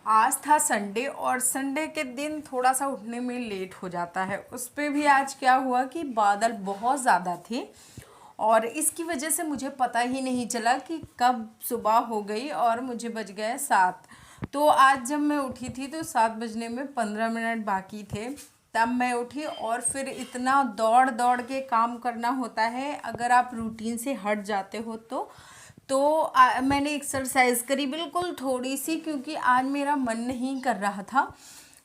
आज था संडे और संडे के दिन थोड़ा सा उठने में लेट हो जाता है। उस पे भी आज क्या हुआ कि बादल बहुत ज़्यादा थे और इसकी वजह से मुझे पता ही नहीं चला कि कब सुबह हो गई और मुझे बज गए 7। तो आज जब मैं उठी थी तो 7 बजने में 15 मिनट बाकी थे, तब मैं उठी। और फिर इतना दौड़ दौड़ के काम करना होता है अगर आप रूटीन से हट जाते हो तो मैंने एक्सरसाइज करी बिल्कुल थोड़ी सी, क्योंकि आज मेरा मन नहीं कर रहा था।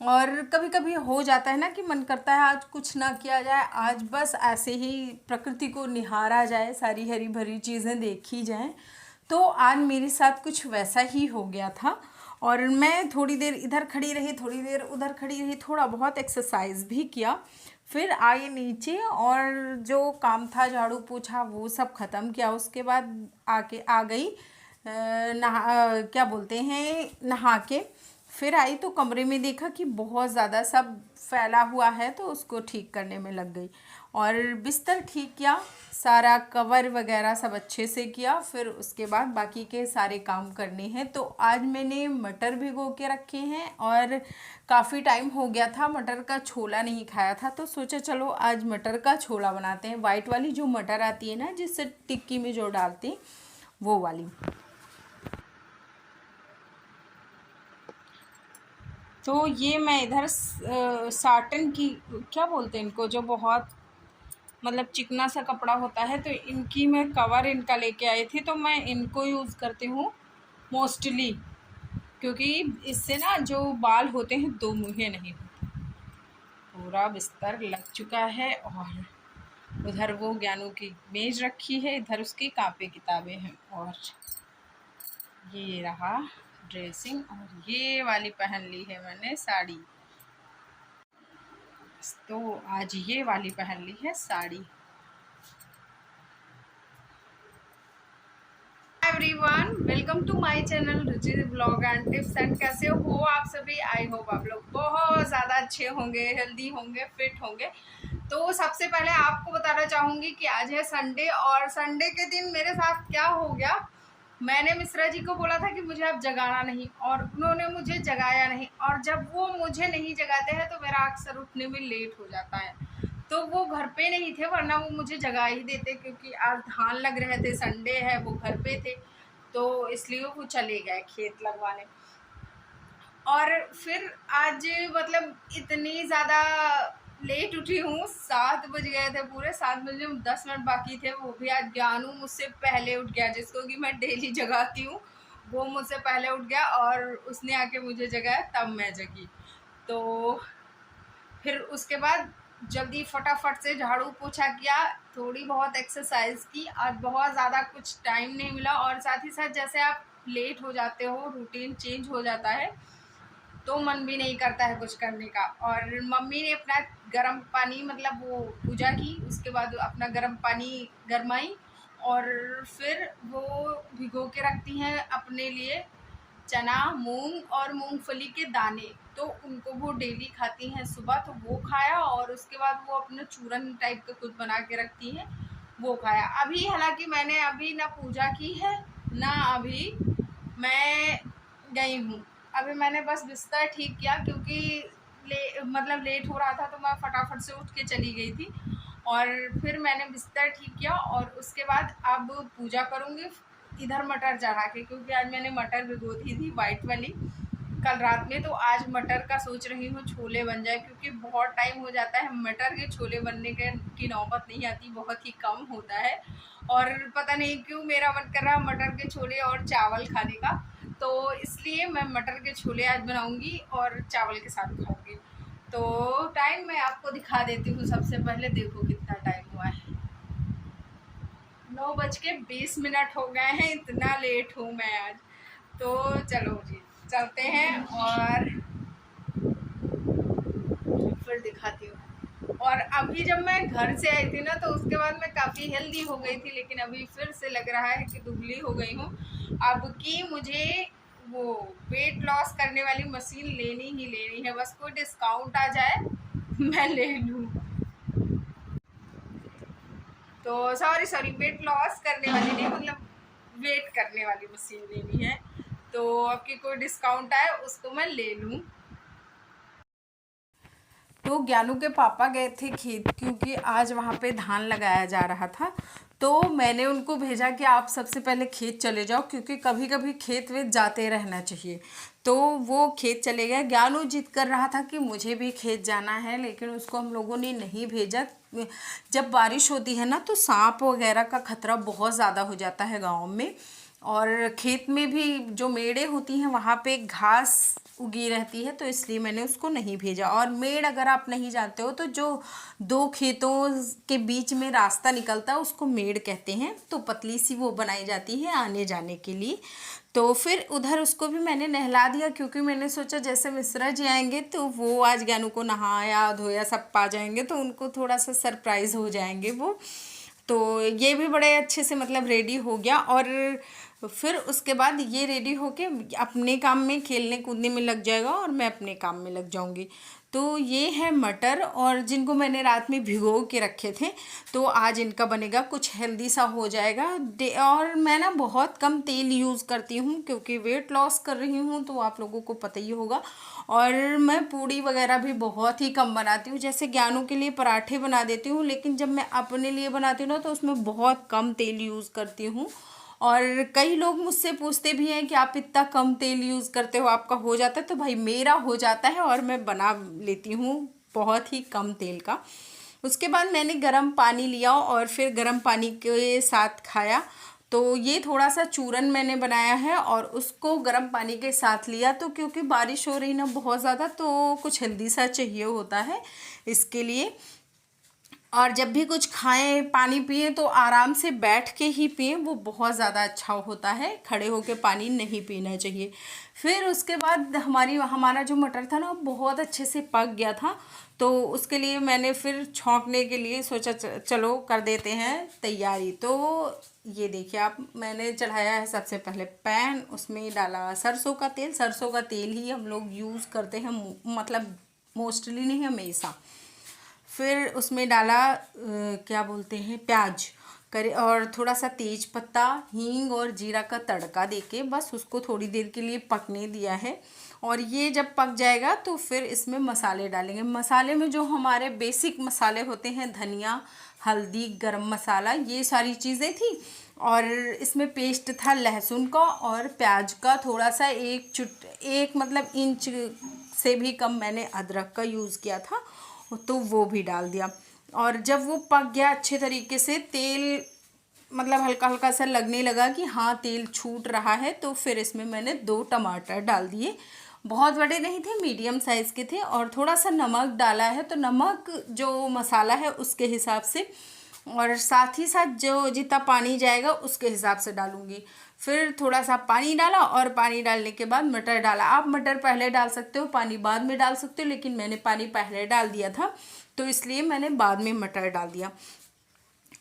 और कभी कभी हो जाता है ना कि मन करता है आज कुछ ना किया जाए, आज बस ऐसे ही प्रकृति को निहारा जाए, सारी हरी भरी चीज़ें देखी जाएं। तो आज मेरे साथ कुछ वैसा ही हो गया था और मैं थोड़ी देर इधर खड़ी रही, थोड़ी देर उधर खड़ी रही, थोड़ा बहुत एक्सरसाइज भी किया। फिर आए नीचे और जो काम था झाड़ू पोछा वो सब ख़त्म किया। उसके बाद आके आ गई क्या बोलते हैं, नहा के। फिर आई तो कमरे में देखा कि बहुत ज़्यादा सब फैला हुआ है, तो उसको ठीक करने में लग गई और बिस्तर ठीक किया, सारा कवर वगैरह सब अच्छे से किया। फिर उसके बाद बाकी के सारे काम करने हैं। तो आज मैंने मटर भिगो के रखे हैं और काफ़ी टाइम हो गया था मटर का छोला नहीं खाया था, तो सोचा चलो आज मटर का छोला बनाते हैं। वाइट वाली जो मटर आती है ना, जिससे टिक्की में जो डालते हैं वो वाली। तो ये मैं इधर साटन की, क्या बोलते हैं इनको, जो बहुत मतलब चिकना सा कपड़ा होता है, तो इनकी मैं कवर इनका लेके आई थी, तो मैं इनको यूज़ करती हूँ मोस्टली, क्योंकि इससे ना जो बाल होते हैं दो मुँहे नहीं होते। पूरा बिस्तर लग चुका है और उधर वो ज्ञानू की मेज रखी है, इधर उसकी कापी किताबें हैं और ये रहा ड्रेसिंग। और ये वाली पहन ली है मैंने साड़ी, तो आज ये वाली पहन ली है sari. Everyone, welcome to my channel Ruchi blog and tips. And कैसे हो आप सभी? आई होप आप लोग बहुत ज़्यादा अच्छे होंगे, हेल्दी होंगे, फिट होंगे। तो सबसे पहले आपको बताना चाहूँगी कि आज है संडे और संडे के दिन मेरे साथ क्या हो गया। मैंने मिश्रा जी को बोला था कि मुझे अब जगाना नहीं और उन्होंने मुझे जगाया नहीं, और जब वो मुझे नहीं जगाते हैं तो मेरा अक्सर उठने में लेट हो जाता है। तो वो घर पे नहीं थे, वरना वो मुझे जगा ही देते, क्योंकि आज धान लग रहे थे, संडे है, वो घर पे थे, तो इसलिए वो चले गए खेत लगवाने। और फिर आज मतलब इतनी ज़्यादा लेट उठी हूँ, 7 बज गए थे, पूरे 7 बजे 10 मिनट बाकी थे। वो भी आज ज्ञानू मुझसे पहले उठ गया, जिसको कि मैं डेली जगाती हूँ, वो मुझसे पहले उठ गया और उसने आके मुझे जगाया, तब मैं जगी। तो फिर उसके बाद जल्दी फटाफट से झाड़ू पोछा किया, थोड़ी बहुत एक्सरसाइज की। आज बहुत ज़्यादा कुछ टाइम नहीं मिला, और साथ ही साथ जैसे आप लेट हो जाते हो, रूटीन चेंज हो जाता है, तो मन भी नहीं करता है कुछ करने का। और मम्मी ने अपना गर्म पानी, मतलब वो पूजा की, उसके बाद अपना गर्म पानी गरमाई और फिर वो भिगो के रखती हैं अपने लिए चना, मूंग और मूंगफली के दाने। तो उनको वो डेली खाती हैं सुबह, तो वो खाया। और उसके बाद वो अपना चूरन टाइप का कुछ बना के रखती हैं, वो खाया। अभी हालांकि मैंने अभी ना पूजा की है ना अभी मैं गई हूँ। अभी मैंने बस बिस्तर ठीक किया, क्योंकि मतलब लेट हो रहा था, तो मैं फटाफट से उठ के चली गई थी। और फिर मैंने बिस्तर ठीक किया और उसके बाद अब पूजा करूँगी इधर मटर चढ़ा के, क्योंकि आज मैंने मटर भिगो दी थी वाइट वाली कल रात में। तो आज मटर का सोच रही हूँ छोले बन जाए, क्योंकि बहुत टाइम हो जाता है मटर के छोले बनने के की नौबत नहीं आती, बहुत ही कम होता है। और पता नहीं क्यों मेरा मन कर रहा है मटर के छोले और चावल खाने का, तो इसलिए मैं मटर के छोले आज बनाऊंगी और चावल के साथ खाऊंगी। तो टाइम मैं आपको दिखा देती हूँ। सबसे पहले देखो कितना टाइम हुआ है, 9:20 हो गए हैं, इतना लेट हूँ मैं आज। तो चलो जी चलते हैं और फिर दिखाती हूँ। और अभी जब मैं घर से आई थी ना, तो उसके बाद मैं काफ़ी हेल्दी हो गई थी, लेकिन अभी फिर से लग रहा है कि दुबली हो गई हूँ। अब की मुझे वो वेट लॉस करने वाली मशीन लेनी ही लेनी है, बस कोई डिस्काउंट आ जाए मैं ले लूँ। तो सॉरी वेट लॉस करने वाली नहीं, मतलब वेट करने वाली मशीन लेनी है। तो आपकी कोई डिस्काउंट आए उसको मैं ले लूँ। तो ज्ञानू के पापा गए थे खेत, क्योंकि आज वहाँ पे धान लगाया जा रहा था। तो मैंने उनको भेजा कि आप सबसे पहले खेत चले जाओ, क्योंकि कभी कभी खेत वेत जाते रहना चाहिए। तो वो खेत चले गए। ज्ञानू जिद कर रहा था कि मुझे भी खेत जाना है, लेकिन उसको हम लोगों ने नहीं भेजा। जब बारिश होती है ना तो सांप वगैरह का खतरा बहुत ज़्यादा हो जाता है गाँव में। और खेत में भी जो मेड़े होती हैं वहाँ पे घास उगी रहती है, तो इसलिए मैंने उसको नहीं भेजा। और मेड़ अगर आप नहीं जानते हो तो जो दो खेतों के बीच में रास्ता निकलता है उसको मेड़ कहते हैं। तो पतली सी वो बनाई जाती है आने जाने के लिए। तो फिर उधर उसको भी मैंने नहला दिया, क्योंकि मैंने सोचा जैसे मिश्रा जी आएंगे तो वो आज ज्ञानू को नहाया धोया सब पा जाएंगे, तो उनको थोड़ा सा सरप्राइज़ हो जाएंगे वो। तो ये भी बड़े अच्छे से मतलब रेडी हो गया। और फिर उसके बाद ये रेडी होके अपने काम में खेलने कूदने में लग जाएगा और मैं अपने काम में लग जाऊंगी। तो ये है मटर, और जिनको मैंने रात में भिगो के रखे थे, तो आज इनका बनेगा कुछ हेल्दी सा हो जाएगा। और मैं ना बहुत कम तेल यूज़ करती हूँ, क्योंकि वेट लॉस कर रही हूँ, तो आप लोगों को पता ही होगा। और मैं पूड़ी वगैरह भी बहुत ही कम बनाती हूँ। जैसे ज्ञानों के लिए पराठे बना देती हूँ, लेकिन जब मैं अपने लिए बनाती हूँ ना तो उसमें बहुत कम तेल यूज़ करती हूँ। और कई लोग मुझसे पूछते भी हैं कि आप इतना कम तेल यूज़ करते हो, आपका हो जाता है? तो भाई मेरा हो जाता है, और मैं बना लेती हूँ बहुत ही कम तेल का। उसके बाद मैंने गर्म पानी लिया और फिर गर्म पानी के साथ खाया। तो ये थोड़ा सा चूरन मैंने बनाया है और उसको गर्म पानी के साथ लिया। तो क्योंकि बारिश हो रही ना बहुत ज़्यादा, तो कुछ हेल्दी सा चाहिए होता है इसके लिए। और जब भी कुछ खाएं पानी पिए तो आराम से बैठ के ही पिए, वो बहुत ज़्यादा अच्छा होता है। खड़े होके पानी नहीं पीना चाहिए। फिर उसके बाद हमारा जो मटर था ना बहुत अच्छे से पक गया था। तो उसके लिए मैंने फिर छौंकने के लिए सोचा चलो कर देते हैं तैयारी। तो ये देखिए आप, मैंने चढ़ाया है सबसे पहले पैन, उसमें डाला सरसों का तेल। सरसों का तेल ही हम लोग यूज़ करते हैं, मतलब मोस्टली नहीं, हमेशा। फिर उसमें डाला क्या बोलते हैं, प्याज करे, और थोड़ा सा तेज पत्ता, हींग और जीरा का तड़का देके बस उसको थोड़ी देर के लिए पकने दिया है। और ये जब पक जाएगा तो फिर इसमें मसाले डालेंगे। मसाले में जो हमारे बेसिक मसाले होते हैं, धनिया, हल्दी, गरम मसाला, ये सारी चीज़ें थी। और इसमें पेस्ट था लहसुन का और प्याज का, थोड़ा सा एक मतलब इंच से भी कम मैंने अदरक का यूज़ किया था, तो वो भी डाल दिया। और जब वो पक गया अच्छे तरीके से, तेल मतलब हल्का हल्का सा लगने लगा कि हाँ तेल छूट रहा है, तो फिर इसमें मैंने 2 टमाटर डाल दिए। बहुत बड़े नहीं थे, मीडियम साइज़ के थे। और थोड़ा सा नमक डाला है, तो नमक जो मसाला है उसके हिसाब से, और साथ ही साथ जो जितना पानी जाएगा उसके हिसाब से डालूँगी। फिर थोड़ा सा पानी डाला, और पानी डालने के बाद मटर डाला। आप मटर पहले डाल सकते हो, पानी बाद में डाल सकते हो, लेकिन मैंने पानी पहले डाल दिया था, तो इसलिए मैंने बाद में मटर डाल दिया।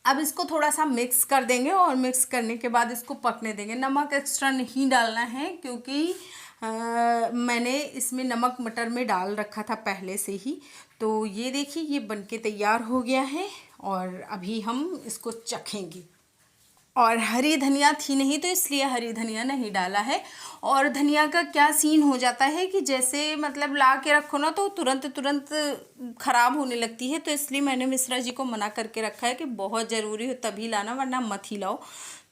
अब इसको थोड़ा सा मिक्स कर देंगे, और मिक्स करने के बाद इसको पकने देंगे। नमक एक्स्ट्रा नहीं डालना है, क्योंकि मैंने इसमें नमक मटर में डाल रखा था पहले से ही। तो ये देखिए, ये बनके तैयार हो गया है, और अभी हम इसको चखेंगे। और हरी धनिया थी नहीं, तो इसलिए हरी धनिया नहीं डाला है। और धनिया का क्या सीन हो जाता है कि जैसे मतलब ला के रखो ना तो तुरंत तुरंत ख़राब होने लगती है, तो इसलिए मैंने मिश्रा जी को मना करके रखा है कि बहुत ज़रूरी हो तभी लाना, वरना मत ही लाओ।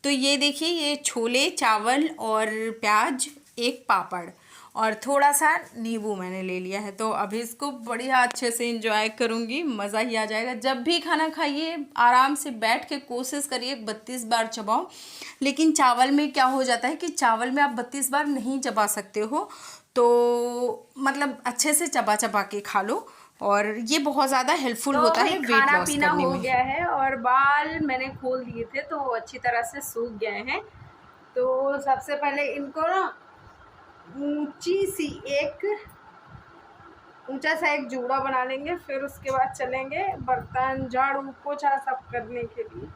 तो ये देखिए, ये छोले, चावल और प्याज, एक पापड़ और थोड़ा सा नींबू मैंने ले लिया है। तो अभी इसको बढ़िया अच्छे से एंजॉय करूँगी, मज़ा ही आ जाएगा। जब भी खाना खाइए आराम से बैठ के कोशिश करिए 32 बार चबाओ। लेकिन चावल में क्या हो जाता है कि चावल में आप 32 बार नहीं चबा सकते हो, तो मतलब अच्छे से चबा चबा के खा लो। और ये बहुत ज़्यादा हेल्पफुल होता है वेट लॉस करने में। खाना पीना हो गया है और बाल मैंने खोल दिए थे, तो वो अच्छी तरह से सूख गए हैं। तो सबसे पहले इनको ना ऊंचा सा एक जूड़ा बना लेंगे, फिर उसके बाद चलेंगे बर्तन झाड़ू पोछा सब करने के लिए।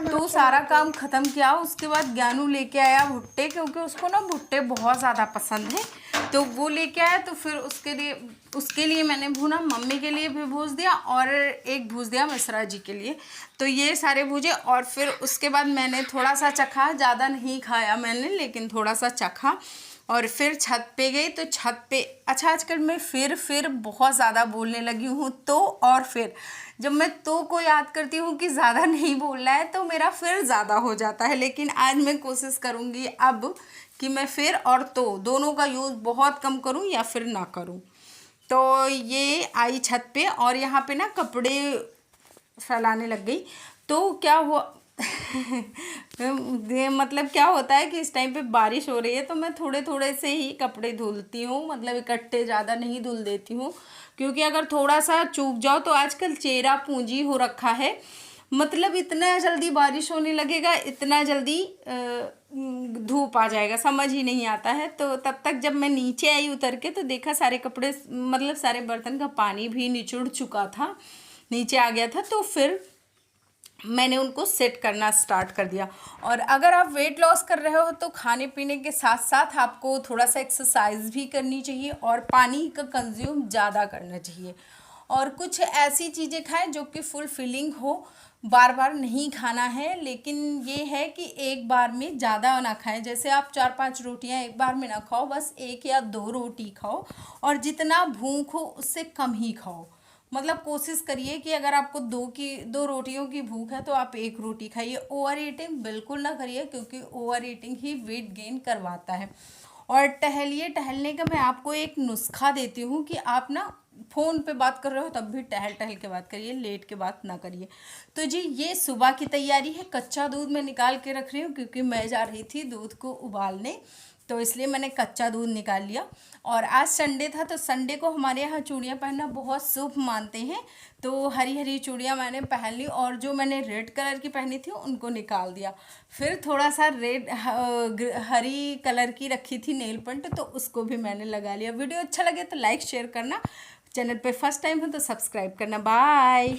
तो सारा काम ख़त्म किया, उसके बाद ज्ञानू लेके आया भुट्टे, क्योंकि उसको ना भुट्टे बहुत ज़्यादा पसंद है। तो वो लेके आया, तो फिर उसके लिए मैंने भूना, मम्मी के लिए भी भूज दिया और एक भूज दिया मिश्रा जी के लिए। तो ये सारे भूजे और फिर उसके बाद मैंने थोड़ा सा चखा, ज़्यादा नहीं खाया मैंने लेकिन थोड़ा सा चखा। और फिर छत पे गई, तो छत पे अच्छा आजकल मैं फिर बहुत ज़्यादा बोलने लगी हूँ। तो और फिर जब मैं तो को याद करती हूँ कि ज़्यादा नहीं बोलना है तो मेरा फिर ज़्यादा हो जाता है। लेकिन आज मैं कोशिश करूँगी अब कि मैं फिर और तो दोनों का यूज़ बहुत कम करूँ या फिर ना करूँ। तो ये आई छत पे और यहाँ पे ना कपड़े फैलाने लग गई। तो क्या हुआ मतलब क्या होता है कि इस टाइम पे बारिश हो रही है तो मैं थोड़े थोड़े से ही कपड़े धुलती हूँ, मतलब इकट्ठे ज़्यादा नहीं धुल देती हूँ, क्योंकि अगर थोड़ा सा चूक जाओ तो आजकल चेहरा पूंजी हो रखा है। मतलब इतना जल्दी बारिश होने लगेगा, इतना जल्दी धूप आ जाएगा, समझ ही नहीं आता है। तो तब तक जब मैं नीचे आई उतर के तो देखा सारे कपड़े, मतलब सारे बर्तन का पानी भी निचुड़ चुका था, नीचे आ गया था। तो फिर मैंने उनको सेट करना स्टार्ट कर दिया। और अगर आप वेट लॉस कर रहे हो तो खाने पीने के साथ साथ आपको थोड़ा सा एक्सरसाइज भी करनी चाहिए और पानी का कंज्यूम ज़्यादा करना चाहिए। और कुछ ऐसी चीज़ें खाएं जो कि फुल फिलिंग हो, बार बार नहीं खाना है, लेकिन ये है कि एक बार में ज़्यादा ना खाएं। जैसे आप 4-5 रोटियां एक बार में ना खाओ, बस 1 या 2 रोटी खाओ और जितना भूख हो उससे कम ही खाओ। मतलब कोशिश करिए कि अगर आपको 2 रोटियों की भूख है तो आप 1 रोटी खाइए। ओवर ईटिंग बिल्कुल ना करिए, क्योंकि ओवर ईटिंग ही वेट गेन करवाता है। और टहलिए, टहलने का मैं आपको एक नुस्खा देती हूँ कि आप ना फ़ोन पे बात कर रहे हो तब भी टहल टहल के बात करिए, लेट के बात ना करिए। तो जी ये सुबह की तैयारी है। कच्चा दूध मैं निकाल के रख रही हूँ क्योंकि मैं जा रही थी दूध को उबालने, तो इसलिए मैंने कच्चा दूध निकाल लिया। और आज संडे था तो संडे को हमारे यहाँ चूड़ियाँ पहनना बहुत शुभ मानते हैं, तो हरी हरी चूड़ियाँ मैंने पहन ली और जो मैंने रेड कलर की पहनी थी उनको निकाल दिया। फिर थोड़ा सा हरी कलर की रखी थी नेल पेंट, तो उसको भी मैंने लगा लिया। वीडियो अच्छा लगे तो लाइक शेयर करना, चैनल पे फर्स्ट टाइम हो तो सब्सक्राइब करना। बाय।